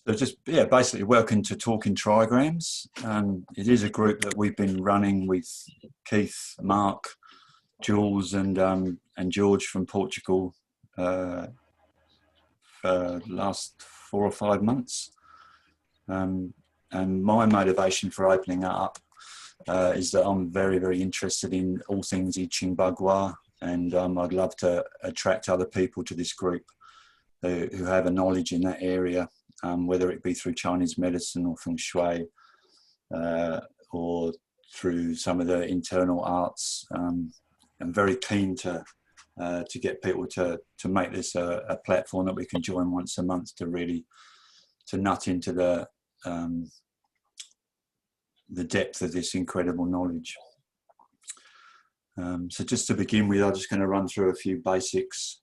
So just, yeah, basically welcome to Talking Trigrams. It is a group that we've been running with Keith, Mark, Jules and George from Portugal for the last 4 or 5 months. And my motivation for opening that up is that I'm very, very interested in all things I Ching Bagua, and I'd love to attract other people to this group who have a knowledge in that area. Whether it be through Chinese medicine or feng shui, or through some of the internal arts. I'm very keen to get people to make this a platform that we can join once a month to really nut into the depth of this incredible knowledge. So just to begin with, I'm just going to run through a few basics.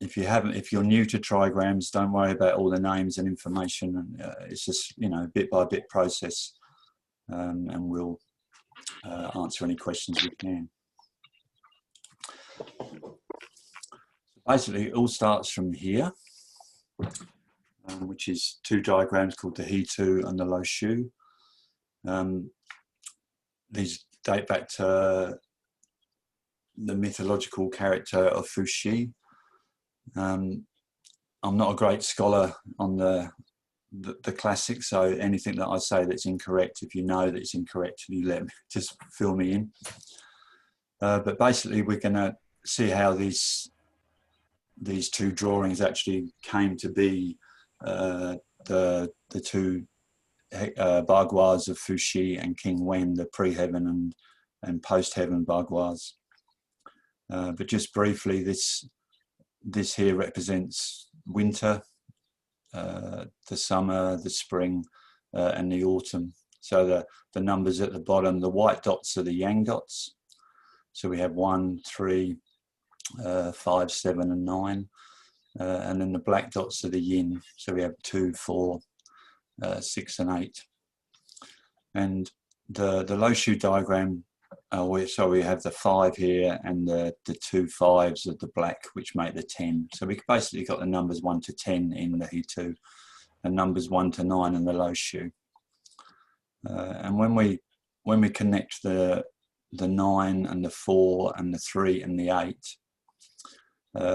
If you're new to trigrams, don't worry about all the names and information. It's just, bit by bit process, and we'll answer any questions we can. Basically, it all starts from here, which is 2 diagrams called the He Tu and the Lo Shu. These date back to the mythological character of Fu Xi. I'm not a great scholar on the classics, so anything that I say that's incorrect, if you know that it's incorrect, you let me just fill me in. But basically, we're going to see how these 2 drawings actually came to be the 2 Baguas of Fu Xi and King Wen, the pre-heaven and post-heaven Baguas. But just briefly, this here represents winter, the summer, the spring, and the autumn. So the numbers at the bottom, the white dots are the yang dots. So we have 1, 3, 5, 7, and 9. And then the black dots are the yin. So we have 2, 4, 6, and 8. And the Lo Shu diagram, so we have the 5 here and the 2 5s of the black, which make the 10. So we basically got the numbers 1 to 10 in the He Tu, and numbers 1 to 9 in the Lo Shu. And when we connect the 9 and the 4 and the 3 and the 8,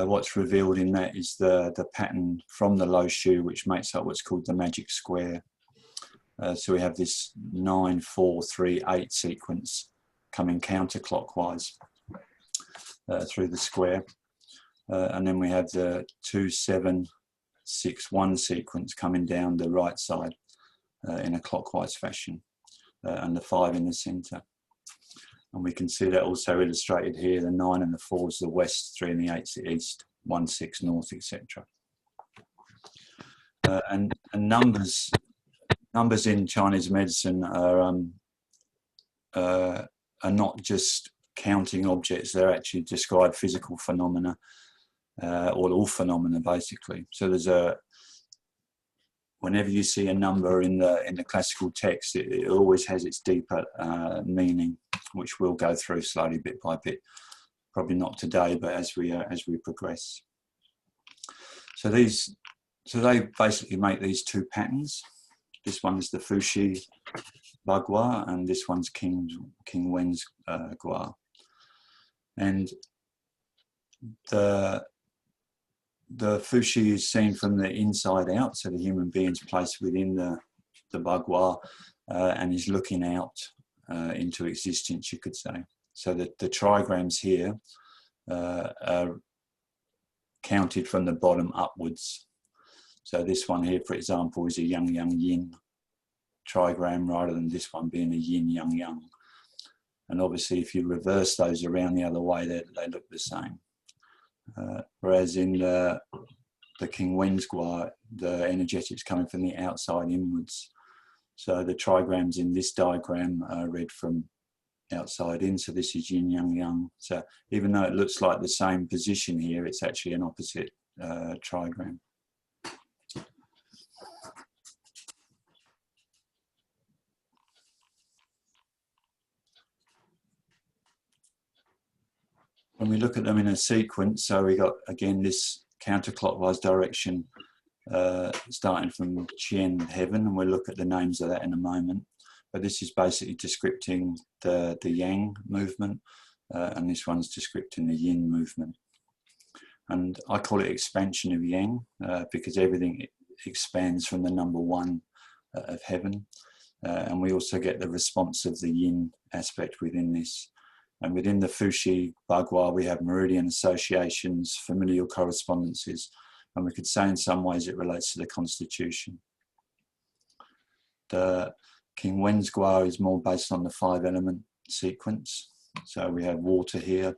what's revealed in that is the pattern from the Lo Shu, which makes up what's called the magic square. So we have this 9, 4, 3, 8 sequence coming counterclockwise through the square, and then we have the 2, 7, 6, 1 sequence coming down the right side in a clockwise fashion, and the 5 in the center. And we can see that also illustrated here. The 9 and the 4 is the west, 3 and the 8 is the east, 1, 6 north, etc. And numbers in Chinese medicine are not just counting objects, they're actually describe physical phenomena, or all phenomena basically. So whenever you see a number in the classical text, it always has its deeper meaning, which we'll go through slowly bit by bit. Probably not today, but as we progress. So they basically make these 2 patterns. This one is the Fu Xi Bagua, and this one's King Wen's Gua. And the Fu Xi is seen from the inside out, so the human being's placed within the Bagua, and is looking out into existence, you could say. So that the trigrams here are counted from the bottom upwards. So this one here, for example, is a Yang Yang Yin trigram rather than this one being a Yin Yang Yang. And obviously, if you reverse those around the other way, they look the same. Whereas in the King Wen's Gua, the energetics coming from the outside inwards. So the trigrams in this diagram are read from outside in. So this is Yin Yang Yang. So even though it looks like the same position here, it's actually an opposite trigram. When we look at them in a sequence, so we got again this counterclockwise direction starting from Chen Heaven, and we'll look at the names of that in a moment. But this is basically descripting the Yang movement, and this one's descripting the Yin movement. And I call it expansion of Yang because everything expands from the number 1 of heaven. And we also get the response of the Yin aspect within this. And within the Fuxi Bagua, we have meridian associations, familial correspondences, and we could say in some ways it relates to the constitution. The King Wen's Gua is more based on the 5-element sequence. So we have water here.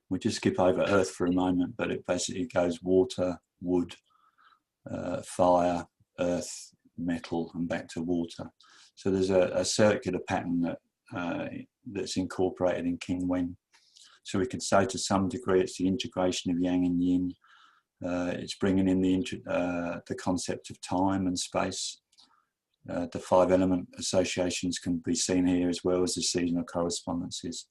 We'll just skip over earth for a moment, but it basically goes water, wood, fire, earth, metal, and back to water. So there's a circular pattern that that's incorporated in King Wen. So we could say to some degree it's the integration of Yang and Yin. It's bringing in the concept of time and space. The 5-element associations can be seen here as well as the seasonal correspondences.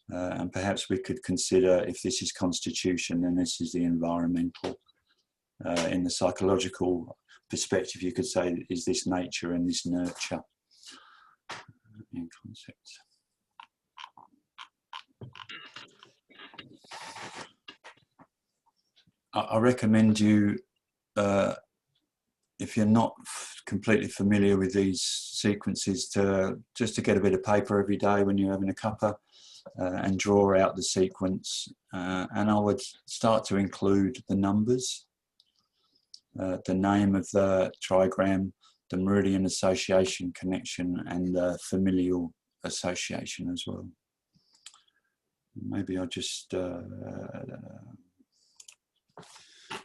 And perhaps we could consider, if this is constitution, then this is the environmental. In the psychological perspective, you could say, is this nature and this nurture in concept. I recommend you, if you're not completely familiar with these sequences, just to get a bit of paper every day when you're having a cuppa and draw out the sequence. And I would start to include the numbers, the name of the trigram, the meridian association connection, and the familial association as well. Maybe I'll just,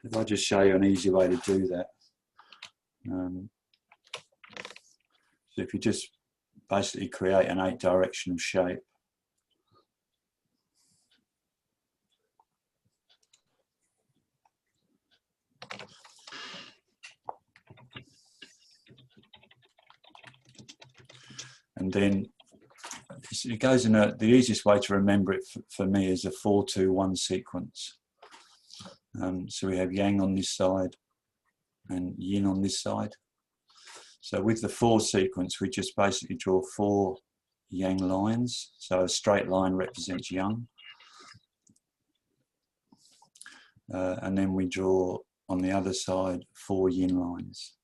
if I just show you an easy way to do that. So if you just basically create an 8-directional shape. And then it goes in the easiest way to remember it for me is a 4-2-1 sequence. So we have Yang on this side and Yin on this side. So with the 4 sequence, we just basically draw 4 Yang lines. So a straight line represents Yang. And then we draw on the other side 4 Yin lines.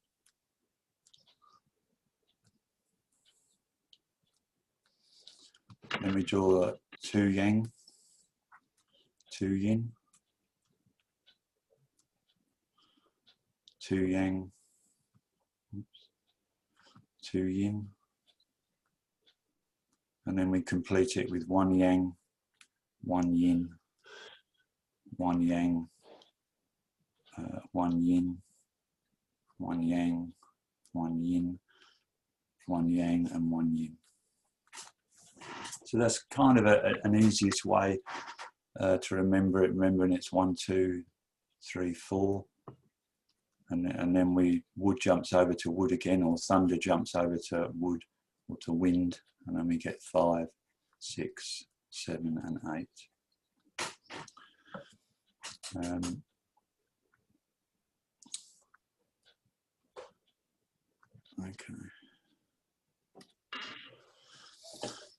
Then we draw 2 Yang, 2 Yin, 2 Yang, 2 Yin, and then we complete it with 1 Yang, 1 Yin, 1 Yang, 1 Yin, 1 Yang, 1 Yin, 1 Yang, and 1 Yin. So that's kind of an easiest way to remember it, remembering it's 1, 2, 3, 4. And then wood jumps over to wood again, or thunder jumps over to wood or to wind, and then we get 5, 6, 7, and 8. Okay.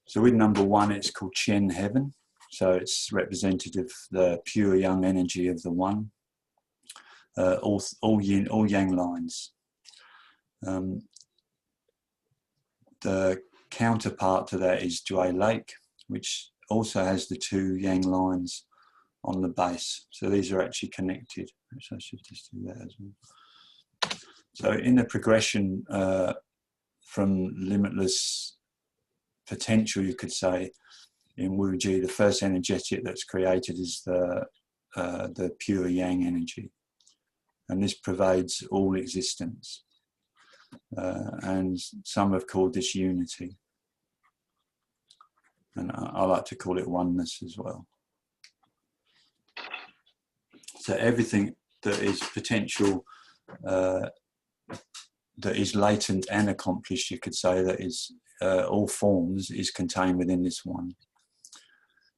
So with number 1, it's called Chen Heaven. So it's representative of the pure young energy of the One. All Yin, all Yang lines. The counterpart to that is Jue Lake, which also has the 2 Yang lines on the base. So these are actually connected. So I should just do that as well. So in the progression from limitless potential, you could say, in Wuji, the first energetic that's created is the pure Yang energy. And this pervades all existence. And some have called this unity. And I like to call it oneness as well. So everything that is potential, that is latent and accomplished, you could say, that is all forms, is contained within this one.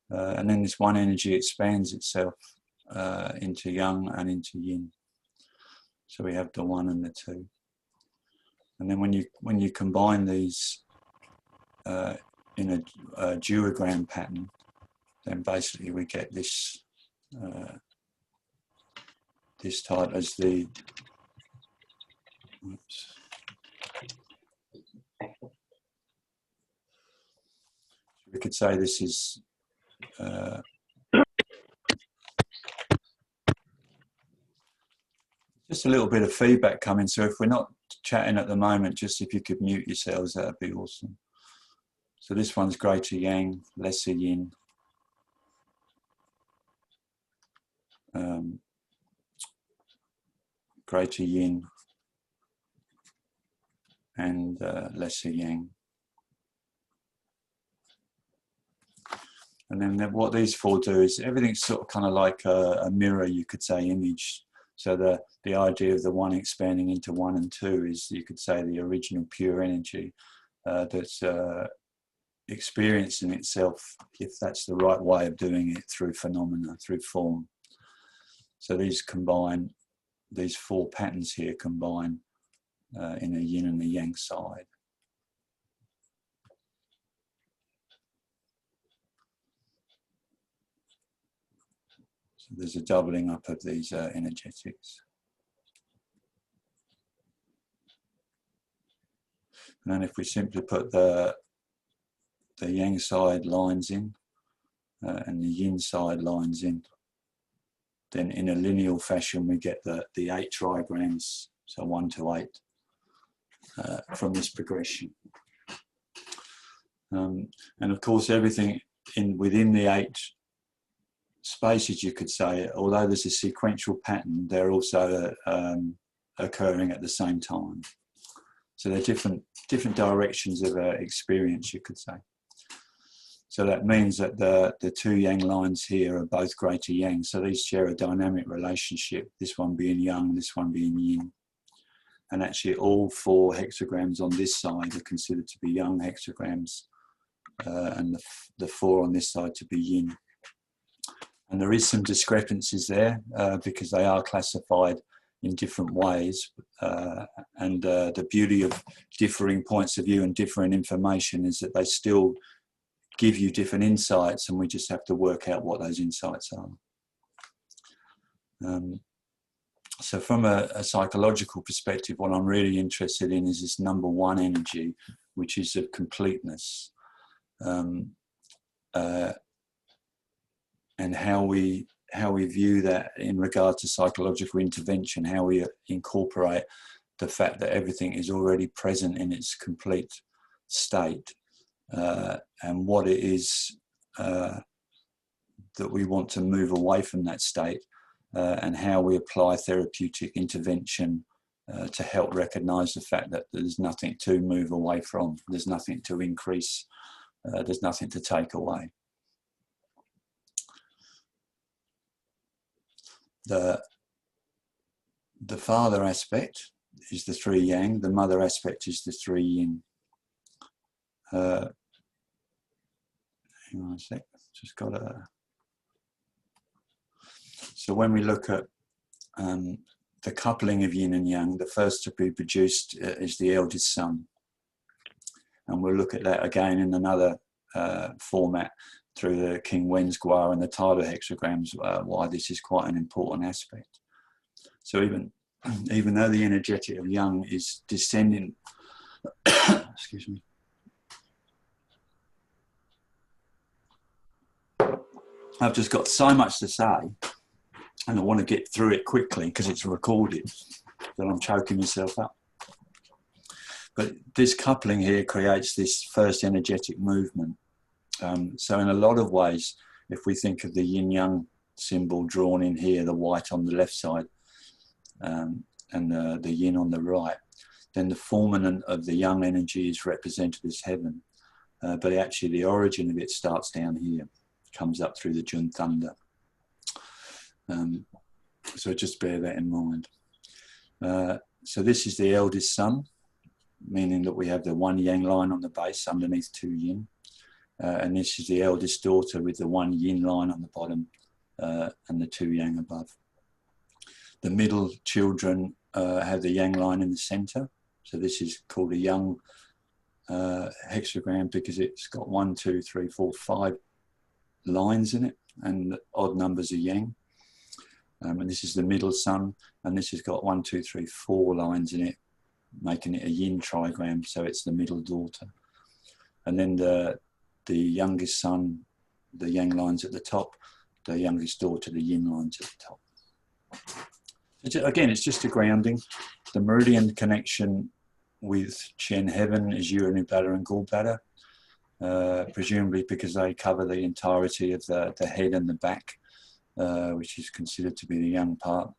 And then this one energy expands itself into Yang and into Yin. So we have the 1 and the 2. And then when you combine these in a duogram pattern, then basically we get this this type as the, oops. We could say this is just a little bit of feedback coming, so if we're not chatting at the moment, just if you could mute yourselves, that would be awesome. So this one's greater yang, lesser yin. Greater yin and lesser yang. And then what these four do is everything's sort of kind of like a mirror, you could say, image. So the idea of the 1 expanding into 1 and 2 is, you could say, the original pure energy that's experiencing itself, if that's the right way of doing it, through phenomena, through form. So these combine, these 4 patterns here combine in a yin and a yang side. So there's a doubling up of these energetics. And then if we simply put the yang side lines in and the yin side lines in, then in a linear fashion we get the 8 trigrams, so 1 to 8, from this progression. And of course everything within the 8 spaces, you could say, although there's a sequential pattern, they're also occurring at the same time. So they're different directions of experience, you could say. So that means that the 2 yang lines here are both greater yang. So these share a dynamic relationship, this one being yang, this one being yin. And actually all 4 hexagrams on this side are considered to be yang hexagrams, and the 4 on this side to be yin. And there is some discrepancies there because they are classified in different ways. And the beauty of differing points of view and differing information is that they still give you different insights, and we just have to work out what those insights are. So from a psychological perspective, what I'm really interested in is this number 1 energy, which is of completeness. And how we view that in regard to psychological intervention, how we incorporate the fact that everything is already present in its complete state, and what it is that we want to move away from that state, and how we apply therapeutic intervention to help recognize the fact that there's nothing to move away from, there's nothing to increase, there's nothing to take away. The father aspect is the 3 yang, the mother aspect is the 3 yin. Hang on a sec, just got a... So when we look at the coupling of yin and yang, the first to be produced is the eldest son. And we'll look at that again in another format, through the King Wen's Gua and the Tidal Hexagrams, why this is quite an important aspect. So even though the energetic of yang is descending, excuse me, I've just got so much to say, and I want to get through it quickly because it's recorded, that I'm choking myself up. But this coupling here creates this first energetic movement. So in a lot of ways, if we think of the yin-yang symbol drawn in here, the white on the left side and the yin on the right, then the fulminant of the yang energy is represented as heaven. But actually the origin of it starts down here, comes up through the Jun thunder. So just bear that in mind. So this is the eldest son, meaning that we have the 1 yang line on the base underneath 2 yin. And this is the eldest daughter with the 1 yin line on the bottom and the 2 yang above. The middle children have the yang line in the center. So this is called a yang hexagram because it's got 1, 2, 3, 4, 5 lines in it, and the odd numbers are yang. And this is the middle sun, and this has got 1, 2, 3, 4 lines in it, making it a yin trigram, so it's the middle daughter. And then the youngest son, the yang lines at the top, the youngest daughter, the yin lines at the top. Again, it's just a grounding. The meridian connection with Chen Heaven is urinary bladder and gallbladder, presumably because they cover the entirety of the head and the back, which is considered to be the young part,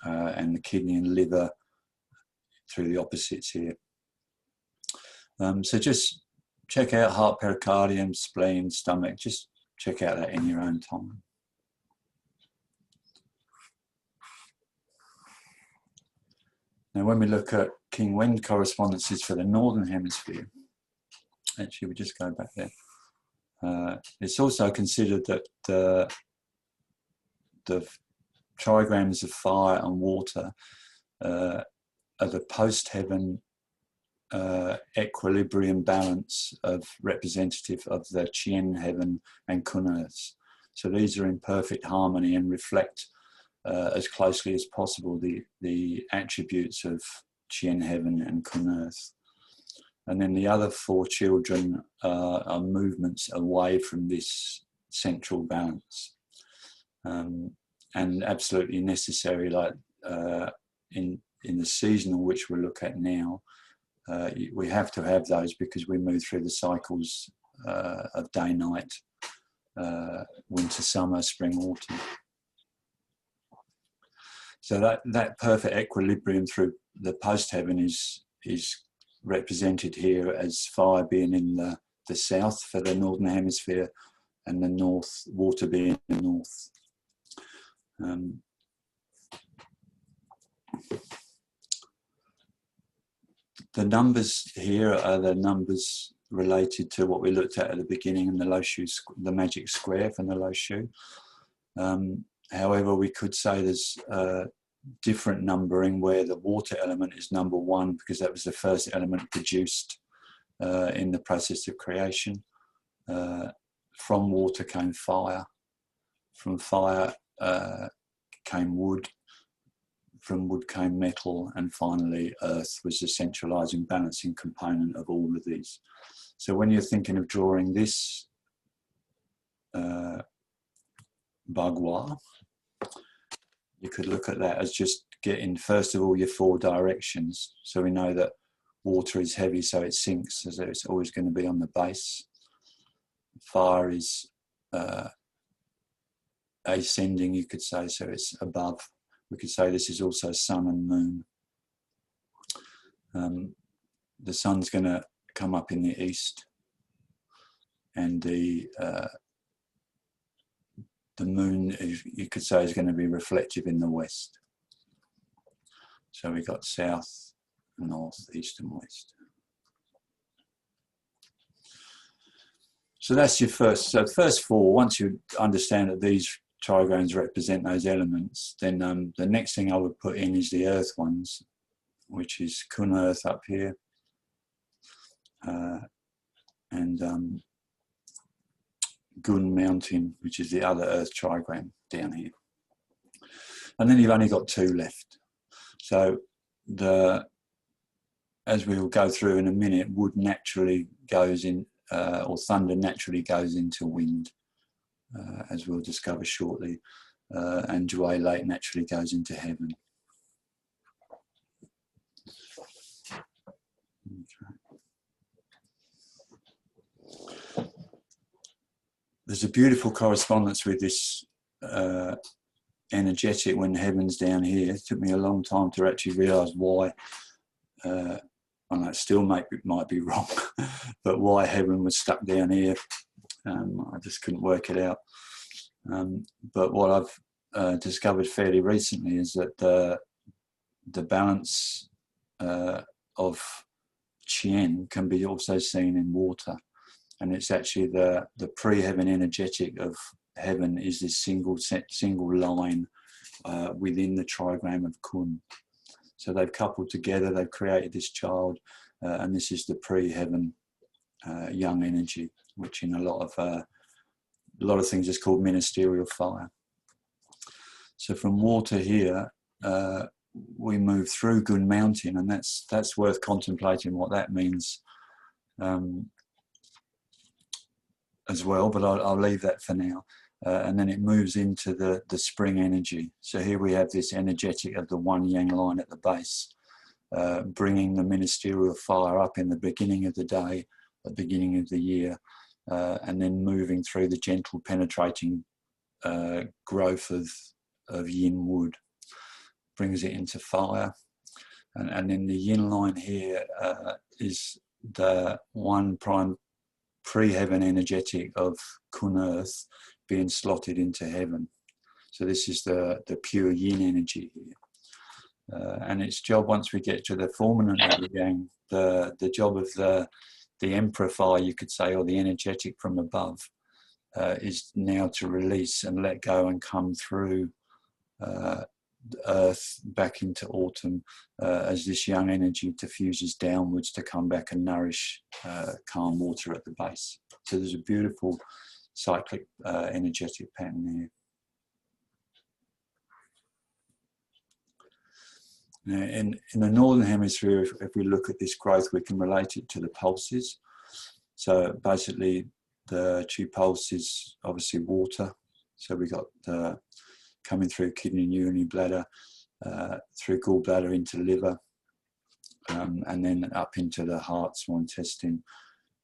and the kidney and liver through the opposites here. So just check out heart, pericardium, spleen, stomach. Just check out that in your own time. Now, when we look at King Wen correspondences for the Northern Hemisphere, actually, we just go back there. It's also considered that the trigrams of fire and water are the post-heaven equilibrium balance of representative of the Chen Heaven and Kun Earths. So these are in perfect harmony and reflect as closely as possible the attributes of Chen Heaven and Kun Earth. And then the other 4 children are movements away from this central balance, and absolutely necessary, like in the seasonal which we'll look at now. We have to have those because we move through the cycles of day, night, winter, summer, spring, autumn. So that perfect equilibrium through the post-heaven is represented here as fire being in the south for the Northern Hemisphere, and the north, water being in the north. The numbers here are the numbers related to what we looked at the beginning in the Lo Shu, the magic square from the Lo Shu. However, we could say there's different numbering where the water element is number 1 because that was the first element produced in the process of creation. From water came fire. From fire came wood. From wood came metal, and finally earth was the centralizing balancing component of all of these. So when you're thinking of drawing this Bagua, you could look at that as just getting, first of all, your 4 directions. So we know that water is heavy, so it sinks, so it's always going to be on the base. Fire is ascending, you could say, so it's above. We could say this is also sun and moon. The sun's going to come up in the east, and the moon, you could say, is going to be reflective in the west. So we got south, north, east and west. So that's your first. So first 4, once you understand that these trigrams represent those elements, then the next thing I would put in is the earth ones, which is Kun Earth up here, and Gun Mountain, which is the other earth trigram down here. And then you've only got 2 left. So as we will go through in a minute, wood naturally goes in, or thunder naturally goes into wind, as we'll discover shortly, and Dway Lake naturally goes into heaven. Okay. There's a beautiful correspondence with this energetic when heaven's down here. It took me a long time to actually realise why, and it still might be wrong, but why heaven was stuck down here. I just couldn't work it out. But what I've discovered fairly recently is that the balance of Qian can be also seen in water. And it's actually the pre-heaven energetic of heaven is this single line within the trigram of Kun. So they've coupled together, they've created this child, and this is the pre-heaven young energy, which in a lot of things is called ministerial fire. So from water here, we move through Gun Mountain, and that's worth contemplating what that means as well, but I'll leave that for now. And then it moves into the spring energy. So here we have this energetic of the one yang line at the base, bringing the ministerial fire up in the beginning of the day, the beginning of the year, and then moving through the gentle penetrating growth of yin wood, brings it into fire. And then the yin line here is the one prime pre-heaven energetic of Kun Earth being slotted into heaven. So this is the pure yin energy here. And its job, once we get to the formant of the yang, the job of the emperor fire, you could say, or the energetic from above, is now to release and let go and come through Earth back into autumn as this young energy diffuses downwards to come back and nourish calm water at the base. So there's a beautiful cyclic energetic pattern here. Now, in the northern hemisphere, if we look at this growth, we can relate it to the pulses. So basically the chi pulse is obviously water. So we got coming through kidney and urinary bladder, through gallbladder into liver, and then up into the heart, small intestine,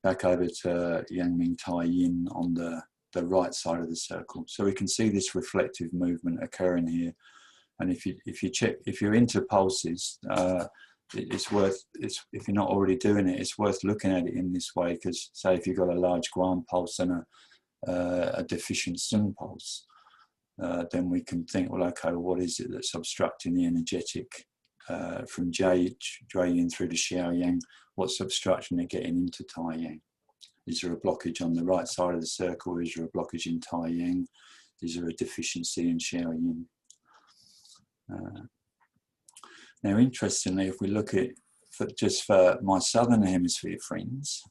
back over to Yang Ming Tai Yin on the right side of the circle. So we can see this reflective movement occurring here. And if you check, if you're into pulses, it's worth, if you're not already doing it, it's worth looking at it in this way, because say if you've got a large Guan pulse and a deficient Sun pulse, then we can think, well, okay, what is it that's obstructing the energetic from Jai Yin through to Xiao Yang? What's obstructing it getting into Tai Yang? Is there a blockage on the right side of the circle? Is there a blockage in Tai Yang? Is there a deficiency in Xiao Yin? Now, interestingly, if we look at just for my southern hemisphere friends,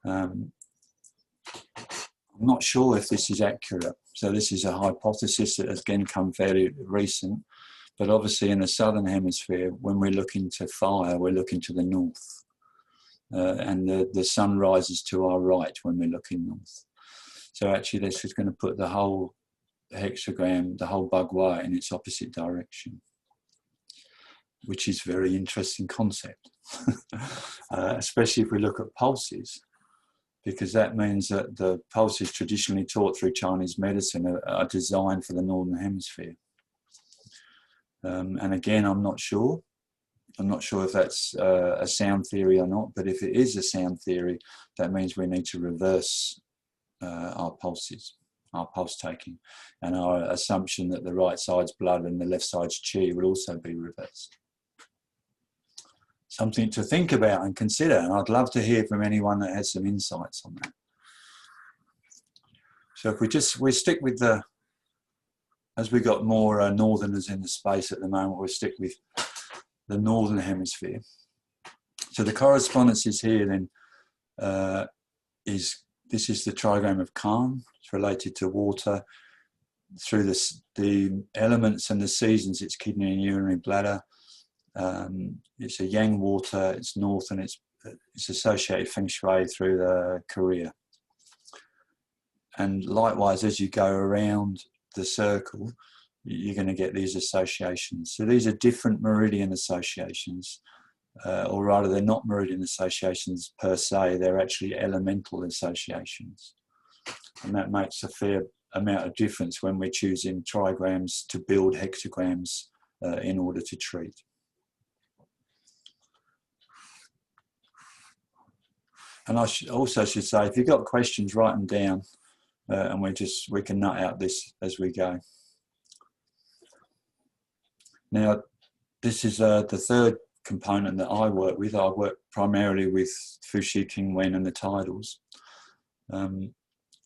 I'm not sure if this is accurate. So this is a hypothesis that has again come fairly recent, but obviously in the southern hemisphere, when we look into fire, we're looking to the north, and the sun rises to our right when we're looking north. So actually this is going to put the whole hexagram, the whole Bagua, in its opposite direction, which is a very interesting concept, especially if we look at pulses, because that means that the pulses traditionally taught through Chinese medicine are designed for the northern hemisphere. And again, I'm not sure if that's a sound theory or not, but if it is a sound theory, that means we need to reverse our pulses, our pulse taking, and our assumption that the right side's blood and the left side's chi will also be reversed. Something to think about and consider, and I'd love to hear from anyone that has some insights on that. So if we stick with as we got more northerners in the space at the moment, we'll stick with the northern hemisphere. So the correspondence is here then, this is the trigram of calm. It's related to water. Through the elements and the seasons, it's kidney and urinary bladder. It's a yang water, it's north, and it's associated feng shui through the Korea. And likewise, as you go around the circle, you're going to get these associations. So these are different meridian associations, or rather they're not meridian associations per se, they're actually elemental associations. And that makes a fair amount of difference when we're choosing trigrams to build hexagrams in order to treat. And I also should say, if you've got questions, write them down, and we can nut out this as we go. Now, this is the third component that I work with. I work primarily with Fuxi, King Wen, and the tidals. And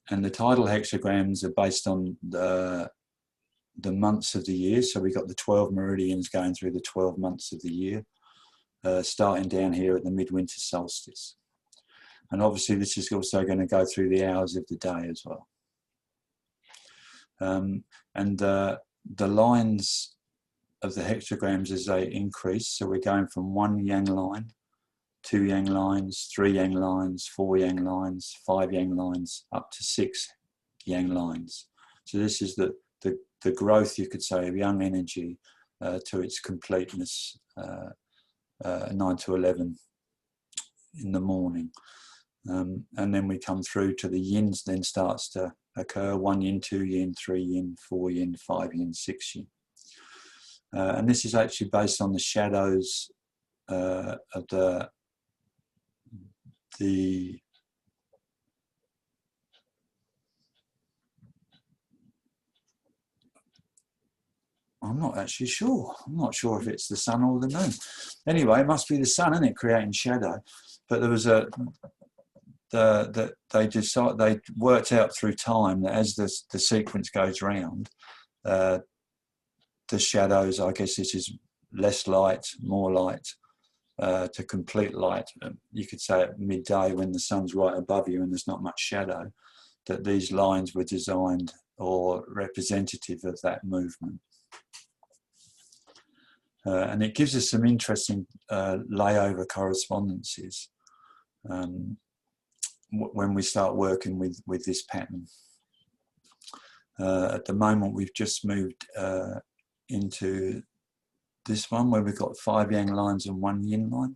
the tidal hexagrams are based on the the months of the year. So we got the 12 meridians going through the 12 months of the year, starting down here at the midwinter solstice. And obviously this is also going to go through the hours of the day as well. The lines of the hexagrams as they increase, so we're going from 1 yang line, 2 yang lines, 3 yang lines, 4 yang lines, 5 yang lines, up to 6 yang lines. So this is the growth, you could say, of yang energy to its completeness, 9 to 11 in the morning. And then we come through to the yins, then starts to occur: 1 yin, 2 yin, 3 yin, 4 yin, 5 yin, 6 yin. And this is actually based on the shadows of the I'm not actually sure. I'm not sure if it's the sun or the moon. Anyway, it must be the sun, isn't it, creating shadow? But there was they worked out through time that as the sequence goes round, the shadows, I guess this is less light, more light, to complete light. You could say at midday, when the sun's right above you and there's not much shadow, that these lines were designed or representative of that movement. And it gives us some interesting layover correspondences when we start working with this pattern. At the moment, we've just moved into this one where we've got 5 yang lines and 1 yin line,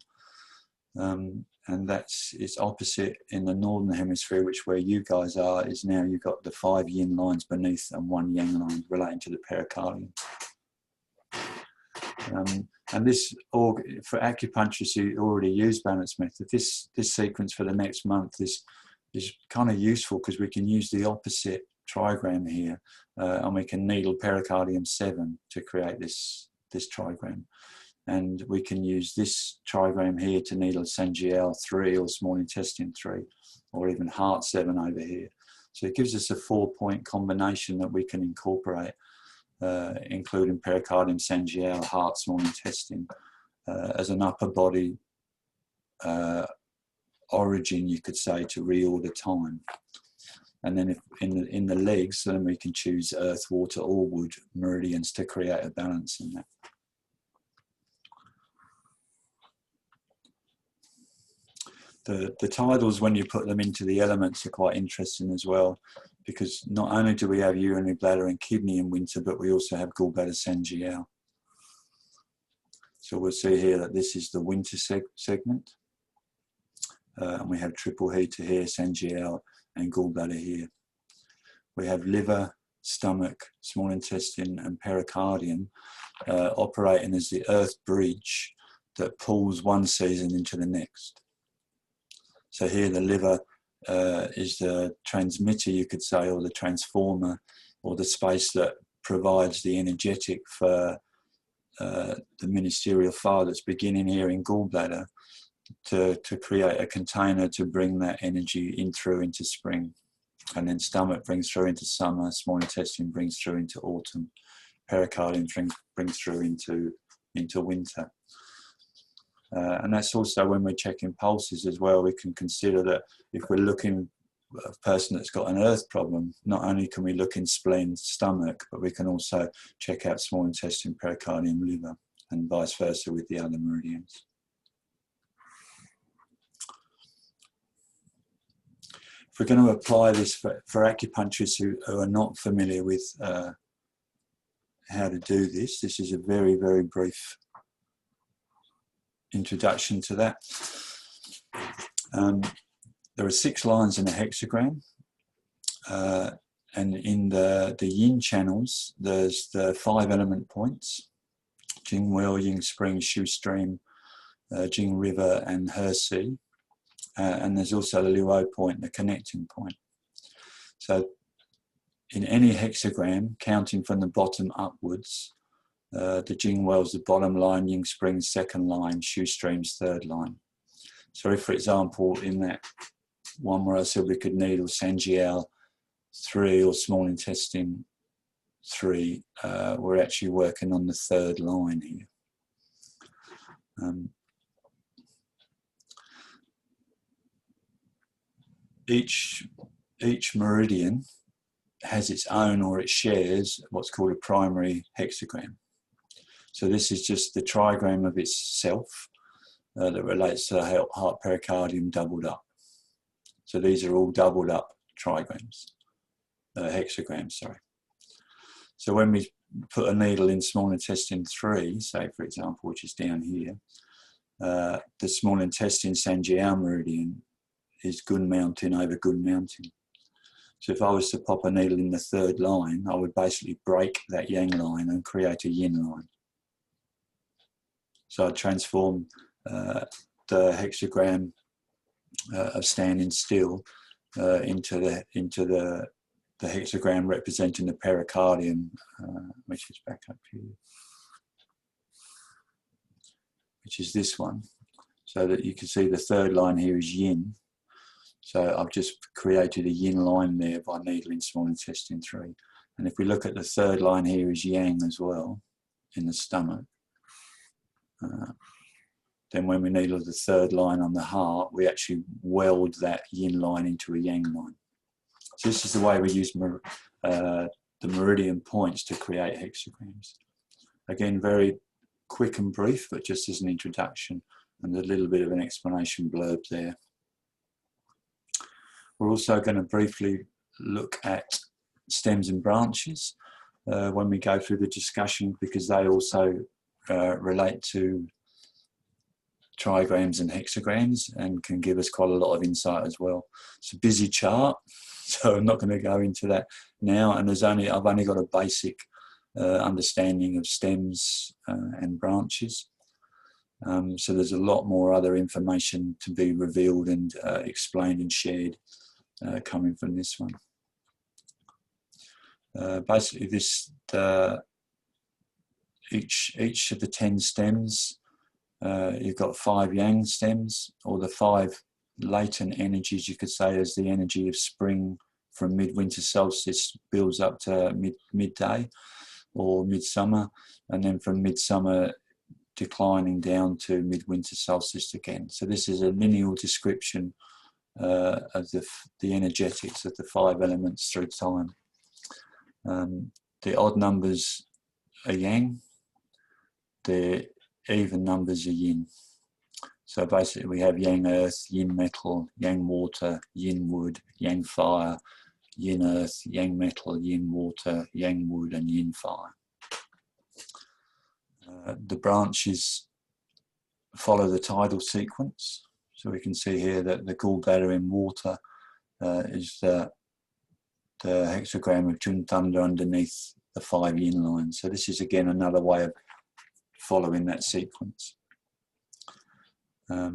and it's opposite in the northern hemisphere, which where you guys are is now you've got the 5 yin lines beneath and 1 yang line relating to the pericardium. And this, for acupuncturists who already use balance method, this sequence for the next month is kind of useful because we can use the opposite trigram here, and we can needle pericardium 7 to create this trigram, and we can use this trigram here to needle Sanjiao 3 or small intestine 3, or even heart 7 over here. So it gives us a 4-point combination that we can incorporate, including pericardium, Sanjiao, heart, small intestine, as an upper body origin, you could say, to reorder time. And then if in the legs, then we can choose earth, water, or wood meridians to create a balance in that. The tidals, when you put them into the elements, are quite interesting as well, because not only do we have urinary bladder and kidney in winter, but we also have gallbladder Sanjiao. So we'll see here that this is the winter segment, and we have triple heater here, Sanjiao, and gallbladder here. We have liver, stomach, small intestine, and pericardium operating as the earth bridge that pulls one season into the next. So here the liver is the transmitter, you could say, or the transformer, or the space that provides the energetic for the ministerial fire that's beginning here in gallbladder to create a container to bring that energy in through into spring. And then stomach brings through into summer, small intestine brings through into autumn, pericardium brings through into winter. And that's also when we're checking pulses as well. We can consider that if we're looking at a person that's got an earth problem, not only can we look in spleen, stomach, but we can also check out small intestine, pericardium, liver, and vice versa with the other meridians. If we're going to apply this for acupuncturists who are not familiar with how to do this, this is a very, very brief introduction to that. There are 6 lines in a hexagram, and in the yin channels there's the 5 element points: Jing Well, Yin Spring, Shu Stream, Jing River, and He Sea. And there's also the Luo point, the connecting point. So in any hexagram, counting from the bottom upwards, the Jing Well's the bottom line, Yin Spring's second line, Shu Stream's third line. So if, for example, in that one where I said we could needle Sanjiao 3 or small intestine 3, we're actually working on the 3rd line here. Each meridian has its own, or it shares, what's called a primary hexagram. So this is just the trigram of itself that relates to the heart pericardium doubled up. So these are all doubled up trigrams, hexagrams, sorry. So when we put a needle in small intestine 3, say for example, which is down here, the small intestine Sanjiao meridian is Gun Mountain over Gun Mountain. So if I was to pop a needle in the 3rd line, I would basically break that Yang line and create a Yin line. So I'd transform the hexagram of standing still into the hexagram representing the pericardium, which is back up here, which is this one. So that you can see the 3rd line here is Yin. So I've just created a Yin line there by needling small intestine 3. And if we look at the 3rd line here is Yang as well, in the stomach. Then when we needle the 3rd line on the heart, we actually weld that Yin line into a Yang line. So this is the way we use the meridian points to create hexagrams. Again, very quick and brief, but just as an introduction and a little bit of an explanation blurb there. We're also going to briefly look at stems and branches when we go through the discussion, because they also relate to trigrams and hexagrams and can give us quite a lot of insight as well. It's a busy chart, so I'm not going to go into that now, and I've only got a basic understanding of stems and branches. So there's a lot more other information to be revealed and explained and shared coming from this one. Basically, each of the 10 stems, you've got 5 yang stems, or the 5 latent energies, you could say, as the energy of spring from midwinter solstice builds up to midday or midsummer, and then from midsummer declining down to midwinter solstice again. So this is a lineal description of the energetics of the 5 elements through time. The odd numbers are yang, the even numbers are yin. So basically we have yang earth, yin metal, yang water, yin wood, yang fire, yin earth, yang metal, yin water, yang wood, and yin fire. The branches follow the tidal sequence. So we can see here that the gallbladder in water is the hexagram of Jun Thunder underneath the 5 yin lines. So this is again another way of following that sequence. I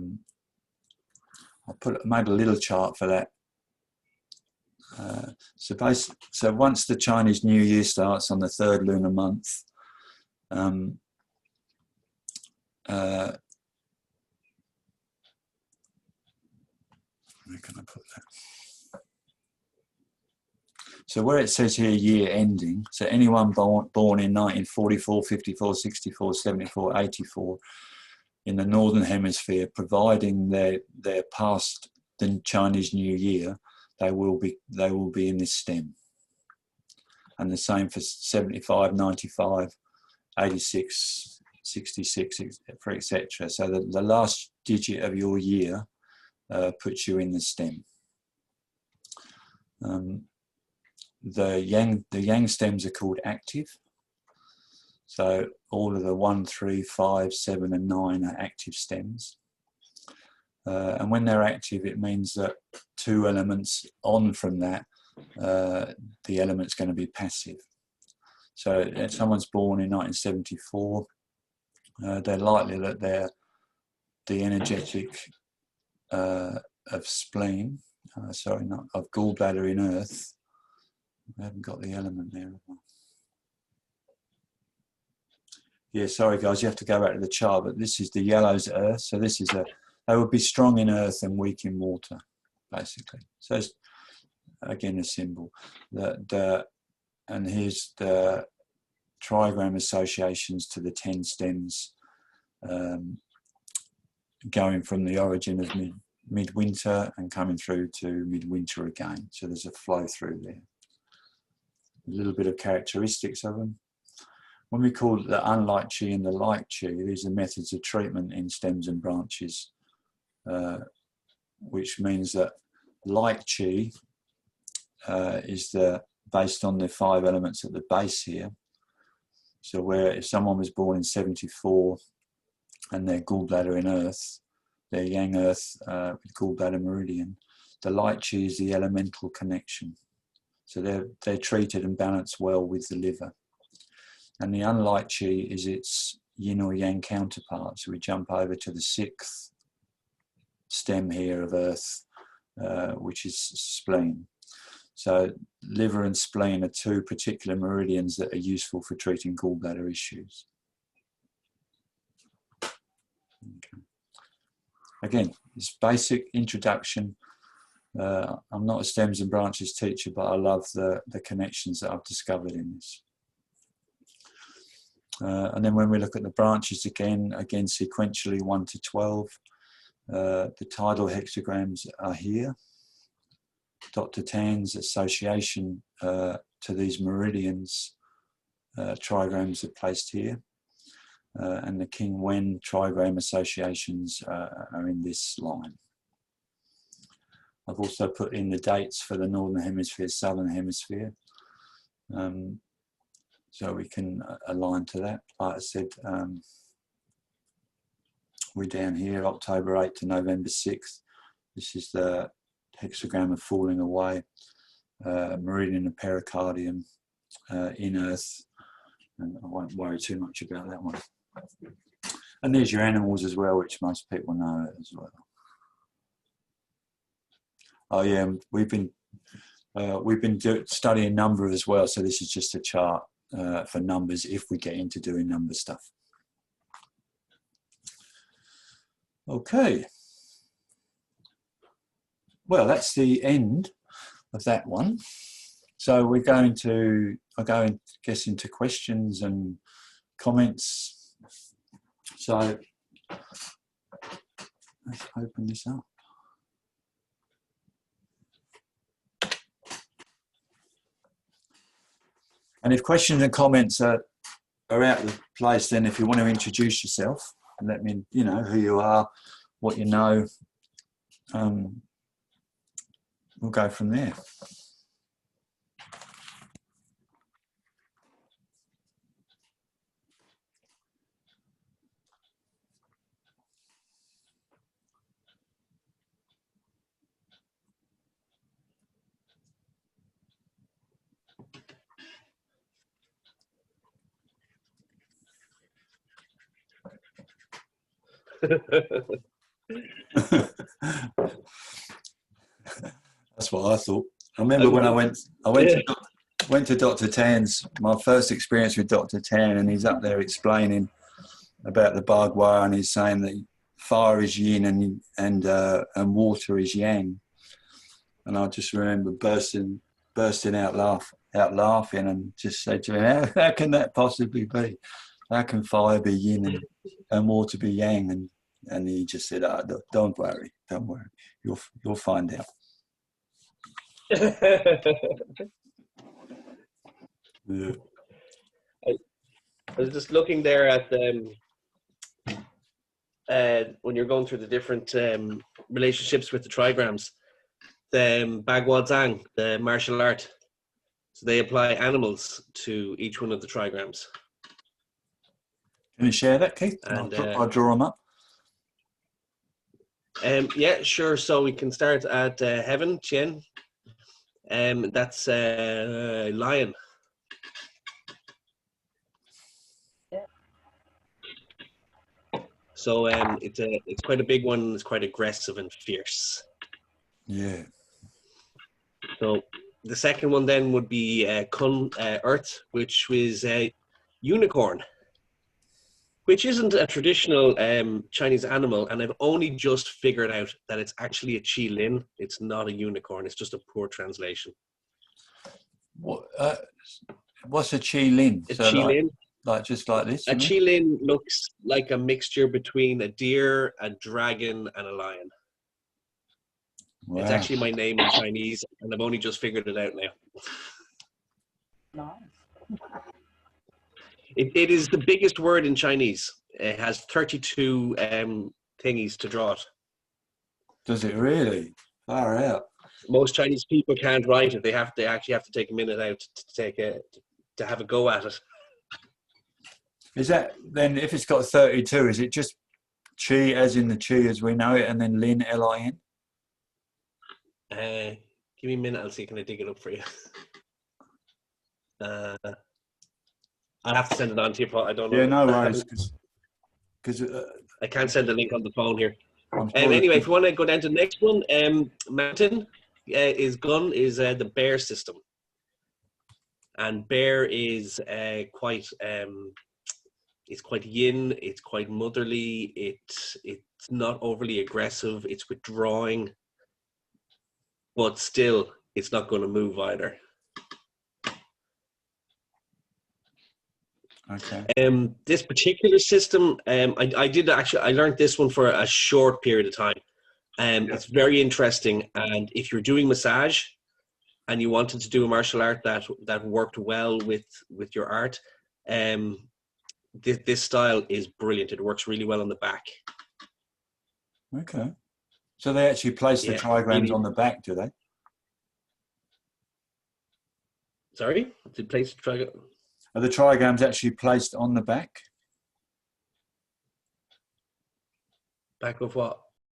made a little chart for that. So once the Chinese New Year starts on the 3rd lunar month, where can I put that? So where it says here year ending, so anyone born in 1944, 54, 64, 74, 84 in the Northern Hemisphere, providing they're past the Chinese New Year, they will be in this stem. And the same for 75, 95, 86, 66, etc. So the last digit of your year puts you in the stem. The yang stems are called active. So all of the 1, 3, 5, 7, and 9 are active stems. And when they're active, it means that 2 elements on from that, the element's going to be passive. So if someone's born in 1974, they're likely that the energetic of spleen, of gallbladder in earth. I haven't got the element there. Yeah, sorry guys, you have to go back to the chart, but this is the yellow's earth. So this is they would be strong in earth and weak in water, basically. So it's, again, a symbol. The and here's the trigram associations to the 10 stems, going from the origin of midwinter and coming through to midwinter again. So there's a flow through there. A little bit of characteristics of them. When we call it the unlike chi and the like chi, these are methods of treatment in stems and branches, which means that like chi is based on the 5 elements at the base here. So where if someone was born in 74 and their gallbladder in earth, their yang earth with gallbladder meridian, the like chi is the elemental connection. So they're treated and balanced well with the liver. And the unlike chi is its yin or yang counterpart. So we jump over to the 6th stem here of earth, which is spleen. So liver and spleen are 2 particular meridians that are useful for treating gallbladder issues. Okay. Again, this basic introduction. I'm not a stems and branches teacher, but I love the connections that I've discovered in this. And then when we look at the branches again sequentially 1 to 12, the tidal hexagrams are here. Dr. Tan's association to these meridians, trigrams are placed here. And the King Wen trigram associations are in this line. I've also put in the dates for the Northern Hemisphere, Southern Hemisphere. So we can align to that. Like I said, we're down here, October 8th to November 6th. This is the hexagram of falling away, meridian of pericardium in earth. And I won't worry too much about that one. And there's your animals as well, which most people know as well. Oh yeah, we've been studying number as well. So this is just a chart for numbers if we get into doing number stuff. Okay. Well, that's the end of that one. So we're going to, I'll go and guess into questions and comments. So let's open this up. And if questions and comments are out of place, then if you want to introduce yourself and let me, you know, who you are, what you know, we'll go from there. That's what I thought. I remember when I went to Dr. Tan's, my first experience with Dr. Tan, and he's up there explaining about the Bagua, and he's saying that fire is yin and water is yang. And I just remember bursting out laughing, and just said to him, how can that possibly be? How can fire be yin and water be yang? And he just said, oh, don't worry, you'll find out. Yeah. I was just looking there at when you're going through the different relationships with the trigrams, the Bagua Zhang, the martial art. So they apply animals to each one of the trigrams. Can you share that, Keith? And I'll draw them up. Yeah, sure. So we can start at Heaven, Chen. That's lion. Yeah. So it's quite a big one. It's quite aggressive and fierce. Yeah. So the second one then would be Kun Earth, which was unicorn, which isn't a traditional Chinese animal, and I've only just figured out that it's actually a qilin. It's not a unicorn. It's just a poor translation. What's a Qi Lin? A So Qi Lin. like just like this? A Qi Lin looks like a mixture between a deer, a dragon, and a lion. Wow. It's actually my name in Chinese, and I've only just figured it out now. Nice. It is the biggest word in Chinese. It has 32 thingies to draw it. Does it really? Far out. Most Chinese people can't write it. They actually have to take a minute out to have a go at it. Is that then, if it's got 32, is it just Qi as in the Qi as we know it, and then Lin, L-I-N? Give me a minute, I'll see, can I dig it up for you? I'll have to send it on to you, Paul. I don't know. Yeah, no worries. Because I can't send a link on the phone here. Anyway, if you want to go down to the next one, Mountain is the bear system. And bear is quite yin, it's quite motherly, it's not overly aggressive, it's withdrawing, but still it's not going to move either. Okay. This particular system, I learned this one for a short period of time. It's very interesting, and if you're doing massage and you wanted to do a martial art that worked well with your art, this style is brilliant. It works really well on the back. Okay. So they actually place the trigrams on the back, do they? Sorry? They place the trigram? Are the trigrams actually placed on the back? Back of what?